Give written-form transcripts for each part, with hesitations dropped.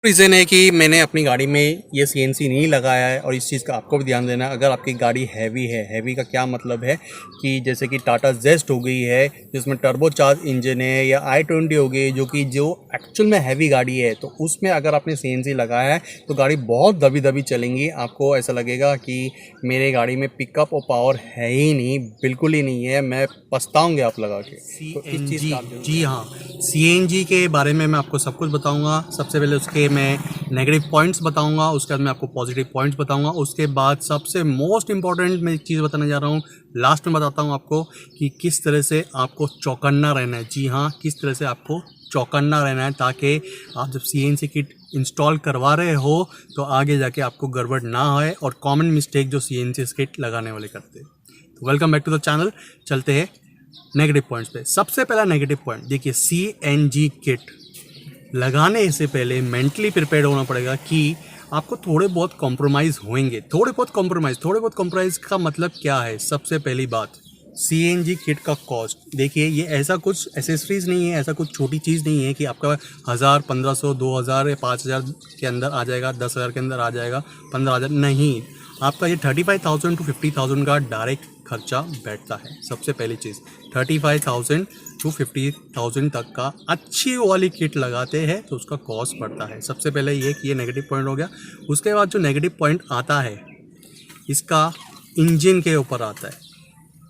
Reason है कि मैंने अपनी गाड़ी में ये सीएनसी नहीं लगाया है और इस चीज़ का आपको भी ध्यान देना है। अगर आपकी गाड़ी हैवी है, हैवी का क्या मतलब है कि जैसे कि टाटा जेस्ट हो गई है जिसमें टर्बो चार्ज इंजन है, या i20 हो गई जो एक्चुअल में हैवी गाड़ी है, तो उसमें अगर आपने सीएनसी लगाया है तो गाड़ी बहुत दबी दबी चलेंगी। आपको ऐसा लगेगा कि मेरे गाड़ी में पिकअप और पावर है ही नहीं, बिल्कुल ही नहीं है, मैं पछताऊँगे आप लगा के। तो इस चीज़ का जी हाँ, सीएनजी के बारे में मैं आपको सब कुछ बताऊंगा। सबसे पहले उसके मैं नेगेटिव पॉइंट्स बताऊंगा, उसके बाद मैं आपको पॉजिटिव पॉइंट्स बताऊंगा। उसके बाद सबसे मोस्ट इंपॉर्टेंट मैं एक चीज़ बताने जा रहा हूँ, लास्ट में बताता हूँ आपको कि किस तरह से आपको चौकन्ना रहना है। जी हाँ, किस तरह से आपको चौकन्ना रहना है ताकि आप जब सीएनसी किट इंस्टॉल करवा रहे हो तो आगे जाके आपको गड़बड़ ना होए और कॉमन मिस्टेक जो सीएनसी किट लगाने वाले करते हैं। तो welcome back to the channel. चलते हैं नेगेटिव पॉइंट्स पे। सबसे पहला नेगेटिव पॉइंट देखिए, सीएनजी किट लगाने से पहले मेंटली प्रिपेयर होना पड़ेगा कि आपको थोड़े बहुत कॉम्प्रोमाइज़ होंगे। थोड़े बहुत कॉम्प्रोमाइज़ का मतलब क्या है? सबसे पहली बात, सीएनजी किट का कॉस्ट। देखिए, ये ऐसा कुछ एसेसरीज नहीं है, ऐसा कुछ छोटी चीज़ नहीं है कि आपका 1000, 1500, 2000 या 5000 के अंदर आ जाएगा, 10,000 के अंदर आ जाएगा, 15,000 नहीं। आपका ये 35,000 टू 50,000 का डायरेक्ट खर्चा बैठता है। सबसे पहली चीज़, 35,000 टू 50,000 तक का अच्छी वाली किट लगाते हैं तो उसका कॉस्ट पड़ता है। सबसे पहले ये नेगेटिव पॉइंट हो गया। उसके बाद जो नेगेटिव पॉइंट आता है इसका इंजन के ऊपर आता है।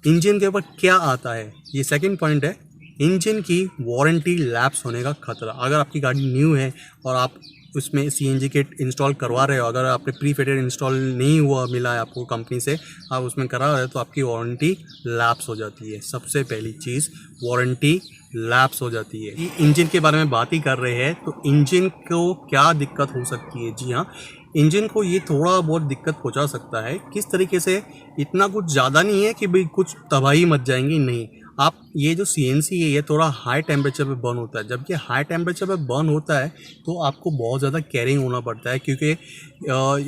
इंजन के ऊपर क्या आता है, ये सेकंड पॉइंट है। इंजन की वारंटी लैप्स होने का खतरा। अगर आपकी गाड़ी न्यू है और आप उसमें सीएनजी किट इंस्टॉल करवा रहे हो, अगर आपने प्री फिटेड इंस्टॉल नहीं हुआ मिला है आपको कंपनी से, आप उसमें करा रहे हो तो आपकी वारंटी लैप्स हो जाती है। सबसे पहली चीज़, वारंटी लैप्स हो जाती है। इंजन के बारे में बात ही कर रहे हैं तो इंजन को क्या दिक्कत हो सकती है? जी हाँ, इंजन को ये थोड़ा बहुत दिक्कत पहुंचा सकता है। किस तरीके से? इतना कुछ ज़्यादा नहीं है कि भाई कुछ तबाही मच जाएंगी, नहीं। आप ये जो सीएनसी है ये थोड़ा हाई टेम्परेचर पे बर्न होता है। जब ये हाई टेम्परेचर पे बर्न होता है तो आपको बहुत ज़्यादा केयरिंग होना पड़ता है, क्योंकि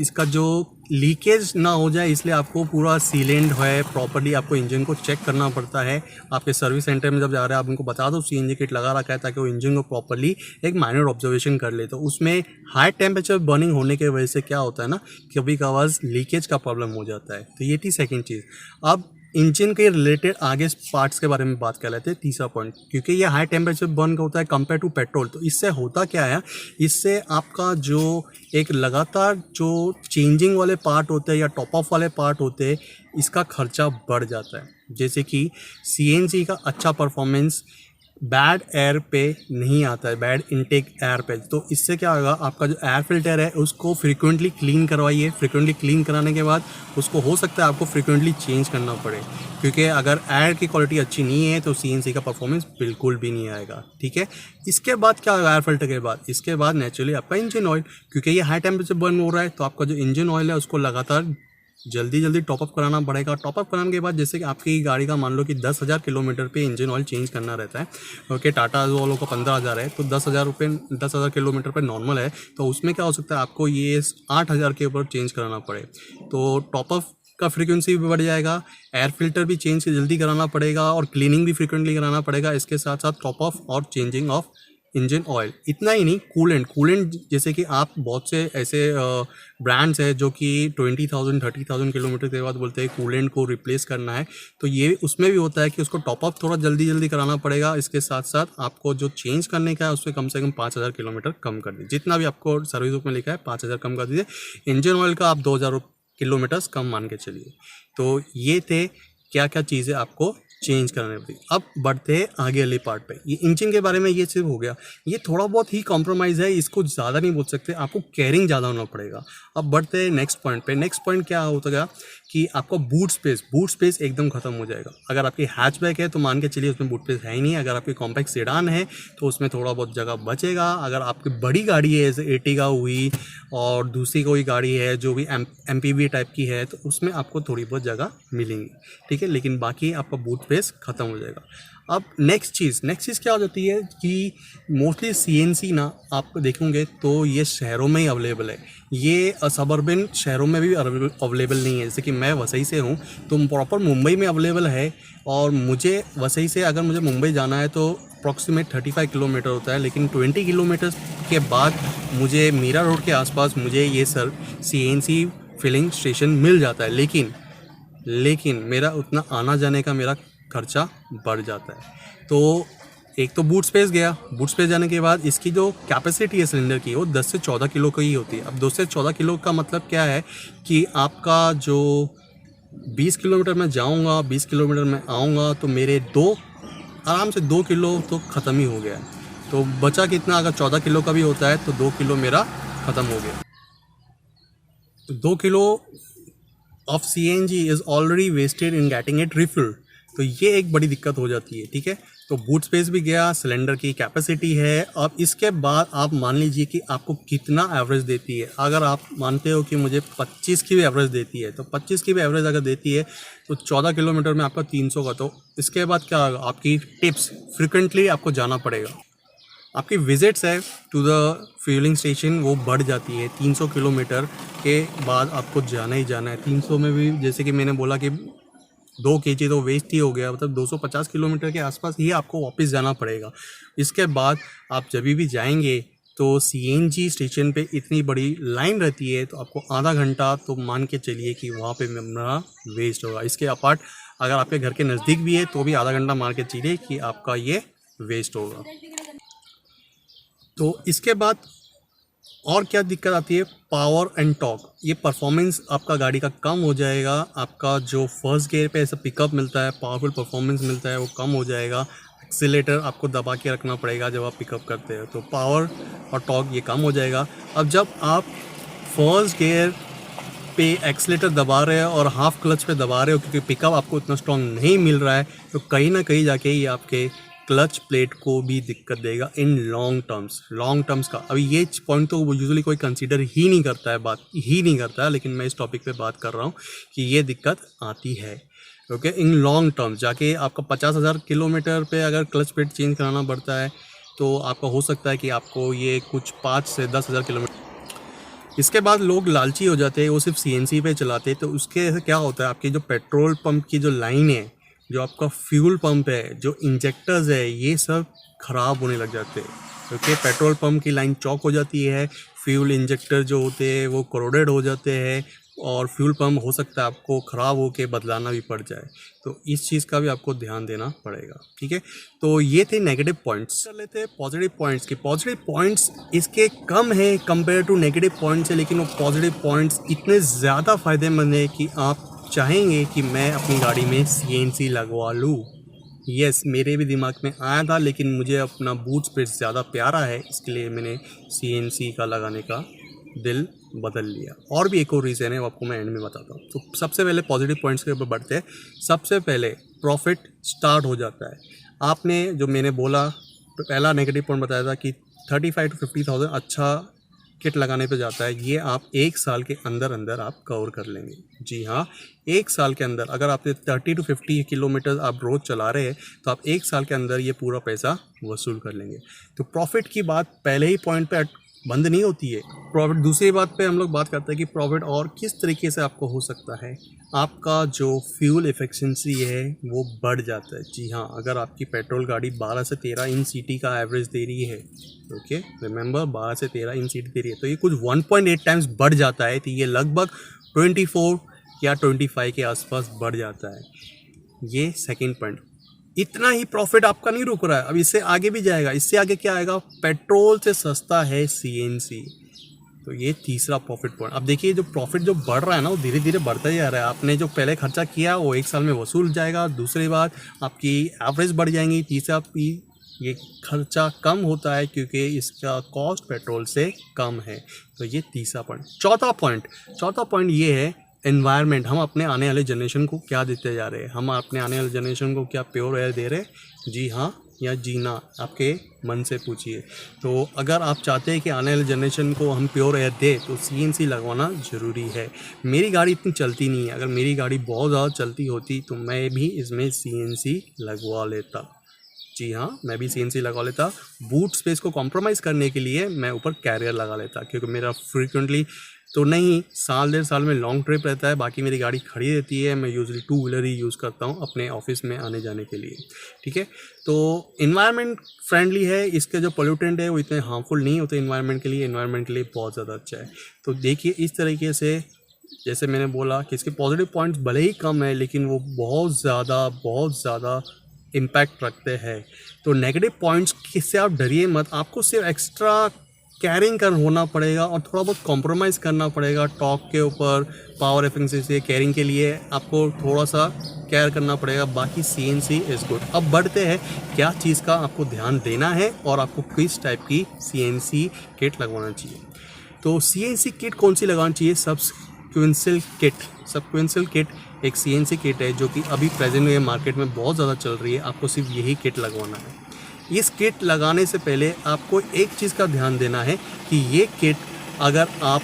इसका जो लीकेज ना हो जाए इसलिए आपको पूरा सीलेंट है प्रॉपर्ली आपको इंजन को चेक करना पड़ता है। आपके सर्विस सेंटर में जब जा रहे हैं आप उनको बता दो सीएनजी किट लगा रखा है ताकि वो इंजन को प्रॉपर्ली एक माइनर ऑब्जर्वेशन कर ले। तो उसमें हाई टेम्परेचर बर्निंग होने की वजह से क्या होता है ना, कभी कभार लीकेज का प्रॉब्लम हो जाता है। तो ये थी सेकेंड चीज़। अब इंजन के रिलेटेड आगे पार्ट्स के बारे में बात कर लेते हैं, तीसरा पॉइंट। क्योंकि ये हाई टेम्परेचर बर्न होता है कंपेयर टू पेट्रोल, तो इससे होता क्या है, इससे आपका जो एक लगातार जो चेंजिंग वाले पार्ट होते हैं या टॉप ऑफ वाले पार्ट होते हैं, इसका खर्चा बढ़ जाता है। जैसे कि सीएनसी का अच्छा परफॉर्मेंस बैड एयर पे नहीं आता है, बैड इनटेक एयर पे। तो इससे क्या होगा, आपका जो एयर फिल्टर है उसको फ्रीक्वेंटली क्लीन करवाइए। फ्रीक्वेंटली क्लीन कराने के बाद उसको हो सकता है आपको फ्रीक्वेंटली चेंज करना पड़े, क्योंकि अगर एयर की क्वालिटी अच्छी नहीं है तो सीएनसी का परफॉर्मेंस बिल्कुल भी नहीं आएगा। ठीक है। इसके बाद क्या होगा एयर फिल्टर के बाद? इसके बाद नेचुरली आपका इंजन ऑयल, क्योंकि ये हाई टेम्परेचर बर्न हो रहा है तो आपका जो इंजन ऑयल है उसको लगातार जल्दी टॉपअप कराना पड़ेगा। टॉपअप कराने के बाद जैसे कि आपकी गाड़ी का मान लो कि 10,000 किलोमीटर पे इंजन ऑयल चेंज करना रहता है, ओके। टाटा वालों का 15,000 है तो 10,000 किलोमीटर पे नॉर्मल है, तो उसमें क्या हो सकता है आपको ये 8,000 के ऊपर चेंज कराना पड़े। तो टॉपअप का फ्रीक्वेंसी भी बढ़ जाएगा, एयर फिल्टर भी चेंज जल्दी कराना पड़ेगा और क्लीनिंग भी फ्रीक्वेंटली कराना पड़ेगा। इसके साथ साथ टॉप ऑफ और चेंजिंग ऑफ इंजन ऑयल। इतना ही नहीं, कूलेंट जैसे कि आप बहुत से ऐसे ब्रांड्स हैं जो कि 20,000 30,000 किलोमीटर के बाद बोलते हैं कूलेंट को रिप्लेस करना है, तो ये उसमें भी होता है कि उसको टॉपअप थोड़ा जल्दी कराना पड़ेगा। इसके साथ साथ आपको जो चेंज करने का है उससे कम से कम 5,000 किलोमीटर कम कर दीजिए। जितना भी आपको सर्विस बुक में लिखा है 5,000 कम कर दीजिए। इंजन ऑयल का आप 2,000 किलोमीटर्स कम मान के चलिए। तो ये थे क्या क्या चीज़ें आपको चेंज करने पड़ी। अब बढ़ते हैं आगे वाले पार्ट पे। ये इंजन के बारे में ये सिर्फ हो गया, ये थोड़ा बहुत ही कॉम्प्रोमाइज़ है, इसको ज़्यादा नहीं बोल सकते, आपको केयरिंग ज़्यादा होना पड़ेगा। अब बढ़ते हैं नेक्स्ट पॉइंट पे। नेक्स्ट पॉइंट क्या होता गया कि आपका बूट स्पेस एकदम ख़त्म हो जाएगा। अगर आपकी हैचबैक है तो मान के चलिए उसमें बूट स्पेस है ही नहीं। अगर आपकी कॉम्पैक्ट सेडान है तो उसमें थोड़ा बहुत जगह बचेगा। अगर आपकी बड़ी गाड़ी है जैसे एर्टिगा हुई और दूसरी कोई गाड़ी है जो भी एमपीवी टाइप की है तो उसमें आपको थोड़ी बहुत जगह मिलेंगी, ठीक है, लेकिन बाकी आपका बूट स्पेस ख़त्म हो जाएगा। अब नेक्स्ट चीज़ क्या हो जाती है कि मोस्टली सीएनसी ना आप देखेंगे तो ये शहरों में ही अवेलेबल है, ये सबर्बन शहरों में भी अवेलेबल नहीं है। जैसे कि मैं वसई से हूँ तो प्रॉपर मुंबई में अवेलेबल है, और मुझे वसई से अगर मुझे मुंबई जाना है तो अप्रॉक्सीमेट 35 किलोमीटर होता है, लेकिन 20 किलोमीटर के बाद मुझे मीरा रोड के आसपास मुझे ये सर CNC फिलिंग स्टेशन मिल जाता है, लेकिन मेरा उतना आना जाने का मेरा खर्चा बढ़ जाता है। तो एक तो बूट स्पेस गया, बूट स्पेस जाने के बाद इसकी जो कैपेसिटी है सिलेंडर की वो 10 से 14 किलो की ही होती है। अब 10 से 14 किलो का मतलब क्या है कि आपका जो 20 किलोमीटर मैं जाऊंगा, 20 किलोमीटर मैं आऊँगा, तो मेरे आराम से 2 किलो तो ख़त्म ही हो गया है। तो बचा कितना, अगर 14 किलो का भी होता है तो 2 किलो मेरा ख़त्म हो गया। तो 2 kilo of CNG is already wasted in getting it refilled. तो ये एक बड़ी दिक्कत हो जाती है, ठीक है। तो बूट स्पेस भी गया, सिलेंडर की कैपेसिटी है। अब इसके बाद आप मान लीजिए कि आपको कितना एवरेज देती है। अगर आप मानते हो कि मुझे 25 की भी एवरेज देती है, तो 25 की भी एवरेज अगर देती है तो 14 किलोमीटर में आपका 300 का। तो इसके बाद क्या होगा, आपकी टिप्स फ्रिक्वेंटली आपको जाना पड़ेगा। आपकी विजिट्स है टू द फ्यूलिंग स्टेशन वो बढ़ जाती है। 300 किलोमीटर के बाद आपको जाना ही जाना है। 300 में भी जैसे कि मैंने बोला कि 2 kg तो वेस्ट ही हो गया, मतलब 250 किलोमीटर के आसपास ही आपको वापस जाना पड़ेगा। इसके बाद आप जब भी जाएंगे तो CNG स्टेशन पे इतनी बड़ी लाइन रहती है, तो आपको आधा घंटा तो मान के चलिए कि वहाँ पे मेरा वेस्ट होगा। इसके अपार्ट अगर आपके घर के नज़दीक भी है तो भी आधा घंटा मान के चलिए कि आपका ये वेस्ट होगा। तो इसके बाद और क्या दिक्कत आती है, पावर एंड टॉर्क। ये परफॉर्मेंस आपका गाड़ी का कम हो जाएगा। आपका जो फर्स्ट गियर पे ऐसा पिकअप मिलता है, पावरफुल परफॉर्मेंस मिलता है, वो कम हो जाएगा। एक्सीलेटर आपको दबा के रखना पड़ेगा जब आप पिकअप करते हो, तो पावर और टॉर्क ये कम हो जाएगा। अब जब आप फर्स्ट गियर पे एक्सीलेटर दबा रहे हो और हाफ क्लच पे दबा रहे हो, क्योंकि पिकअप आपको इतना स्ट्रॉन्ग नहीं मिल रहा है, तो कहीं ना कहीं जाके ये आपके क्लच प्लेट को भी दिक्कत देगा इन लॉन्ग टर्म्स का। अभी ये पॉइंट तो वो यूजुअली कोई कंसीडर ही नहीं करता है, लेकिन मैं इस टॉपिक पे बात कर रहा हूँ कि ये दिक्कत आती है। ओके, इन लॉन्ग टर्म्स जाके आपका 50,000 किलोमीटर पे अगर क्लच प्लेट चेंज कराना पड़ता है, तो आपका हो सकता है कि आपको ये कुछ 5 से 10,000 किलोमीटर। इसके बाद लोग लालची हो जाते हैं, वो सिर्फ CNC पे चलाते हैं। तो उसके क्या होता है, आपकी जो पेट्रोल पंप की जो लाइन है, जो आपका फ्यूल पंप है, जो इंजेक्टर्स है, ये सब ख़राब होने लग जाते हैं। क्योंकि पेट्रोल पंप की लाइन चौक हो जाती है, फ्यूल इंजेक्टर जो होते हैं वो करोडेड हो जाते हैं, और फ्यूल पंप हो सकता है आपको ख़राब होके बदलाना भी पड़ जाए। तो इस चीज़ का भी आपको ध्यान देना पड़ेगा, ठीक है। तो ये थे नेगेटिव पॉइंट्स। कर लेते हैं पॉजिटिव पॉइंट्स की। पॉजिटिव पॉइंट्स इसके कम है कंपेयर टू नेगेटिव पॉइंट्स है, लेकिन वो पॉजिटिव पॉइंट्स इतने ज़्यादा फ़ायदेमंद है कि आप चाहेंगे कि मैं अपनी गाड़ी में CNC लगवा लूँ। यस, मेरे भी दिमाग में आया था, लेकिन मुझे अपना बूट स्पेस ज़्यादा प्यारा है, इसके लिए मैंने CNC का लगाने का दिल बदल लिया। और भी एक और रीज़न है, वो आपको मैं एंड में बताता हूँ। तो सबसे पहले पॉजिटिव पॉइंट्स के ऊपर बढ़ते हैं। सबसे पहले प्रॉफिट स्टार्ट हो जाता है। आपने जो मैंने बोला, पहला नेगेटिव पॉइंट बताया था कि 35 to 50,000 अच्छा किट लगाने पे जाता है। ये आप 1 साल के अंदर आप कवर कर लेंगे। जी हाँ, 1 साल के अंदर अगर आपने 30 to 50 किलोमीटर आप रोज़ चला रहे हैं, तो आप 1 साल के अंदर ये पूरा पैसा वसूल कर लेंगे। तो प्रॉफिट की बात पहले ही पॉइंट पे बंद नहीं होती है। प्रॉफिट दूसरी बात पे हम लोग बात करते हैं कि प्रॉफिट और किस तरीके से आपको हो सकता है। आपका जो फ्यूल एफिशिएंसी है वो बढ़ जाता है। जी हाँ, अगर आपकी पेट्रोल गाड़ी 12 से 13 इन सीटी का एवरेज दे रही है, ओके रिमेंबर 12 से 13 इन सीटी दे रही है, तो ये कुछ 1.8 टाइम्स बढ़ जाता है। तो ये लगभग 24 या 25 के आसपास बढ़ जाता है। ये सेकेंड पॉइंट। इतना ही प्रॉफिट आपका नहीं रुक रहा है, अब इससे आगे भी जाएगा। इससे आगे क्या आएगा, पेट्रोल से सस्ता है CNC। तो ये तीसरा प्रॉफिट पॉइंट। अब देखिए, जो प्रॉफिट जो बढ़ रहा है ना, वो धीरे धीरे बढ़ता ही जा रहा है। आपने जो पहले खर्चा किया वो 1 साल में वसूल जाएगा। दूसरी बात, आपकी एवरेज बढ़ जाएंगी। तीसरा ये खर्चा कम होता है क्योंकि इसका कॉस्ट पेट्रोल से कम है। तो ये तीसरा पॉइंट। चौथा पॉइंट ये है एनवायरनमेंट। हम अपने आने वाले जनरेशन को क्या देते जा रहे हैं? हम अपने आने वाले जनरेशन को क्या प्योर एयर दे रहे हैं? जी हाँ या जी ना, आपके मन से पूछिए। तो अगर आप चाहते हैं कि आने वाले जनरेशन को हम प्योर एयर दें, तो CNC लगवाना ज़रूरी है। मेरी गाड़ी इतनी चलती नहीं है। अगर मेरी गाड़ी बहुत ज़्यादा चलती होती तो मैं भी इसमें CNC लगवा लेता। जी हाँ, मैं भी CNC लगा लेता। बूट स्पेस को कॉम्प्रोमाइज़ करने के लिए मैं ऊपर कैरियर लगा लेता, क्योंकि मेरा फ्रीक्वेंटली तो नहीं, साल 1.5 साल में लॉन्ग ट्रिप रहता है, बाकी मेरी गाड़ी खड़ी रहती है। मैं यूजुअली 2 व्हीलर ही यूज़ करता हूँ अपने ऑफिस में आने जाने के लिए, ठीक है। तो इन्वायरमेंट फ्रेंडली है, इसके जो पोल्यूटेंट है वो इतने हार्मफुल नहीं होते इन्वायरमेंट के लिए बहुत ज़्यादा अच्छा है। तो देखिए इस तरीके से, जैसे मैंने बोला कि इसके पॉजिटिव पॉइंट्स भले ही कम है लेकिन वो बहुत ज़्यादा इम्पैक्ट रखते हैं। तो नेगेटिव पॉइंट्स किससे आप डरिए मत, आपको सिर्फ एक्स्ट्रा कैरिंग होना पड़ेगा और थोड़ा बहुत कॉम्प्रोमाइज़ करना पड़ेगा टॉक के ऊपर, पावर एफिशिएंसी से कैरिंग के लिए आपको थोड़ा सा केयर करना पड़ेगा। बाकी CNC इज़ गुड। अब बढ़ते हैं क्या चीज़ का आपको ध्यान देना है और आपको किस टाइप की CNC किट लगवाना चाहिए। तो CNC किट कौन सी लगानी चाहिए? सबक्वेंशियल किट एक CNC किट है जो कि अभी प्रेजेंट में मार्केट में बहुत ज़्यादा चल रही है। आपको सिर्फ यही किट लगवाना है। इस किट लगाने से पहले आपको एक चीज़ का ध्यान देना है कि ये किट अगर आप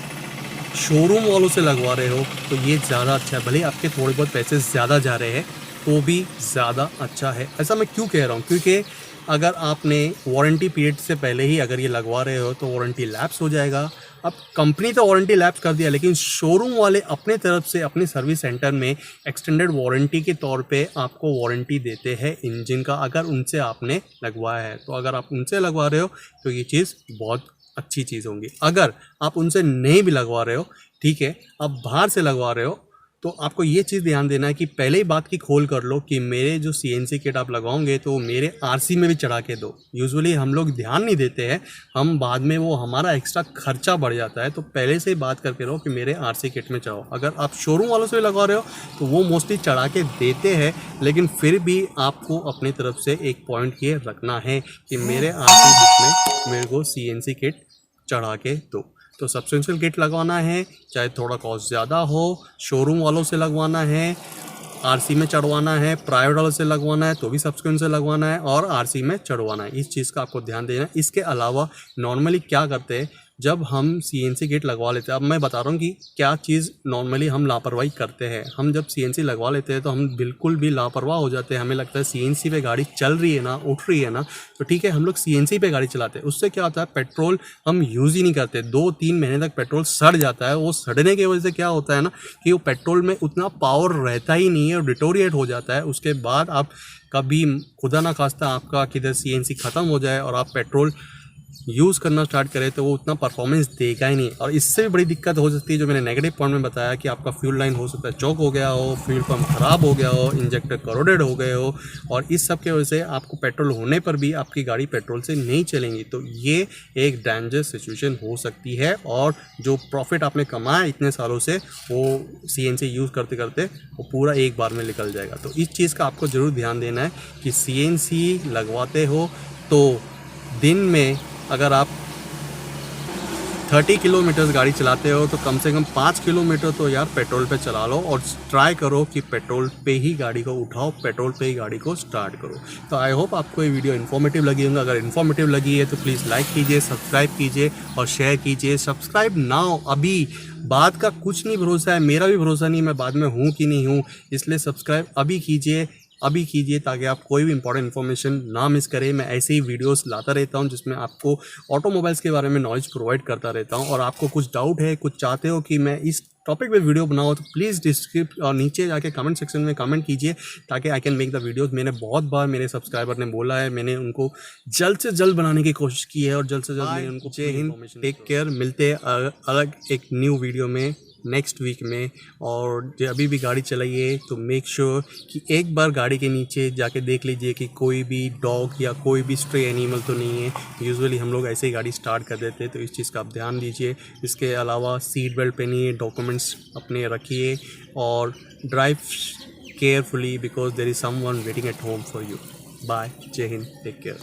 शोरूम वालों से लगवा रहे हो तो ये ज़्यादा अच्छा है। भले आपके थोड़े बहुत पैसे ज़्यादा जा रहे हैं तो भी ज़्यादा अच्छा है। ऐसा मैं क्यों कह रहा हूँ? क्योंकि अगर आपने वारंटी पीरियड से पहले ही अगर ये लगवा रहे हो तो वारंटी लैप्स हो जाएगा। अब कंपनी तो वारंटी लैप्स कर दिया, लेकिन शोरूम वाले अपने तरफ से अपने सर्विस सेंटर में एक्सटेंडेड वारंटी के तौर पे आपको वारंटी देते हैं इंजन का, अगर उनसे आपने लगवाया है। तो अगर आप उनसे लगवा रहे हो तो ये चीज़ बहुत अच्छी चीज़ होंगी। अगर आप उनसे नहीं भी लगवा रहे हो, ठीक है, आप बाहर से लगवा रहे हो, तो आपको ये चीज़ ध्यान देना है कि पहले ही बात की खोल कर लो कि मेरे जो CNC किट आप लगाओगे तो मेरे RC में भी चढ़ा के दो। यूजुअली हम लोग ध्यान नहीं देते हैं, हम बाद में वो हमारा एक्स्ट्रा खर्चा बढ़ जाता है। तो पहले से ही बात करके रहो कि मेरे RC किट में चढ़ाओ। अगर आप शोरूम वालों से लगवा रहे हो तो वो मोस्टली चढ़ा के देते हैं, लेकिन फिर भी आपको अपनी तरफ से एक पॉइंट ये रखना है कि मेरे RC बुक में मेरे को CNC किट चढ़ा के दो। तो सब्सटेंशियल किट लगवाना है, चाहे थोड़ा कॉस्ट ज़्यादा हो, शोरूम वालों से लगवाना है, RC में चढ़वाना है, प्राइवेट वालों से लगवाना है तो भी सब्सटेंशियल लगवाना है, और RC में चढ़वाना है। इस चीज़ का आपको ध्यान देना है। इसके अलावा नॉर्मली क्या करते हैं, जब हम CNC किट लगवा लेते हैं, अब मैं बता रहा हूँ कि क्या चीज़ नॉर्मली हम लापरवाही करते हैं। हम जब CNC लगवा लेते हैं तो हम बिल्कुल भी लापरवाह हो जाते हैं। हमें लगता है CNC पे गाड़ी चल रही है ना, उठ रही है ना, तो ठीक है, हम लोग CNC पे गाड़ी चलाते हैं। उससे क्या होता है, पेट्रोल हम यूज़ ही नहीं करते, 2-3 महीने तक पेट्रोल सड़ जाता है। वो सड़ने की वजह से क्या होता है ना कि वो पेट्रोल में उतना पावर रहता ही नहीं है और डिटोरिएट हो जाता है। उसके बाद आप कभी खुदा ना खास्ता आपका किधर CNC ख़त्म हो जाए और आप पेट्रोल यूज़ करना स्टार्ट करें तो वो उतना परफॉर्मेंस देगा ही नहीं। और इससे भी बड़ी दिक्कत हो सकती है, जो मैंने नेगेटिव पॉइंट में बताया, कि आपका फ्यूल लाइन हो सकता है चौक हो गया हो, फ्यूल पंप ख़राब हो गया हो, इंजेक्टर करोडेड हो गए हो, और इस सब के वजह से आपको पेट्रोल होने पर भी आपकी गाड़ी पेट्रोल से नहीं चलेंगी। तो ये एक डेंजरस सिचुएशन हो सकती है, और जो प्रॉफिट आपने कमाया इतने सालों से वो CNC यूज़ करते करते वो पूरा एक बार में निकल जाएगा। तो इस चीज़ का आपको ज़रूर ध्यान देना है कि CNC लगवाते हो तो दिन में अगर आप 30 किलोमीटर गाड़ी चलाते हो तो कम से कम 5 किलोमीटर तो यार पेट्रोल पे चला लो, और ट्राई करो कि पेट्रोल पे ही गाड़ी को उठाओ, पेट्रोल पे ही गाड़ी को स्टार्ट करो। तो आई होप आपको ये वीडियो इन्फॉर्मेटिव लगी होगी। अगर इन्फॉर्मेटिव लगी है तो प्लीज़ लाइक कीजिए, सब्सक्राइब कीजिए और शेयर कीजिए। सब्सक्राइब नाउ, अभी बाद का कुछ नहीं भरोसा है, मेरा भी भरोसा नहीं मैं बाद में हूँ कि नहीं हूँ, इसलिए सब्सक्राइब अभी कीजिए ताकि आप कोई भी इंपॉर्टेंट इन्फॉर्मेशन ना मिस करें। मैं ऐसे ही वीडियोस लाता रहता हूं जिसमें आपको ऑटोमोबाइल्स के बारे में नॉलेज प्रोवाइड करता रहता हूं। और आपको कुछ डाउट है, कुछ चाहते हो कि मैं इस टॉपिक पे वीडियो बनाओ, तो प्लीज़ डिस्क्रिप्शन और नीचे जाके कमेंट सेक्शन में कमेंट कीजिए ताकि I can make the videos. मैंने बहुत बार मेरे सब्सक्राइबर ने बोला है, मैंने उनको जल्द से जल्द बनाने की कोशिश की है और जल्द से जल्द मैंने उनको। जय हिंद, टेक केयर, मिलते हैं अलग एक न्यू वीडियो में नेक्स्ट वीक में। और जो अभी भी गाड़ी चलाइए तो मेक श्योर कि एक बार गाड़ी के नीचे जाके देख लीजिए कि कोई भी डॉग या कोई भी स्ट्रे एनिमल तो नहीं है। यूजुअली हम लोग ऐसे ही गाड़ी स्टार्ट कर देते हैं, तो इस चीज़ का आप ध्यान दीजिए। इसके अलावा सीट बेल्ट पहनिए, डॉक्यूमेंट्स अपने रखिए और drive carefully because there is someone waiting at home for you. Bye, जय हिंद, टेक केयर।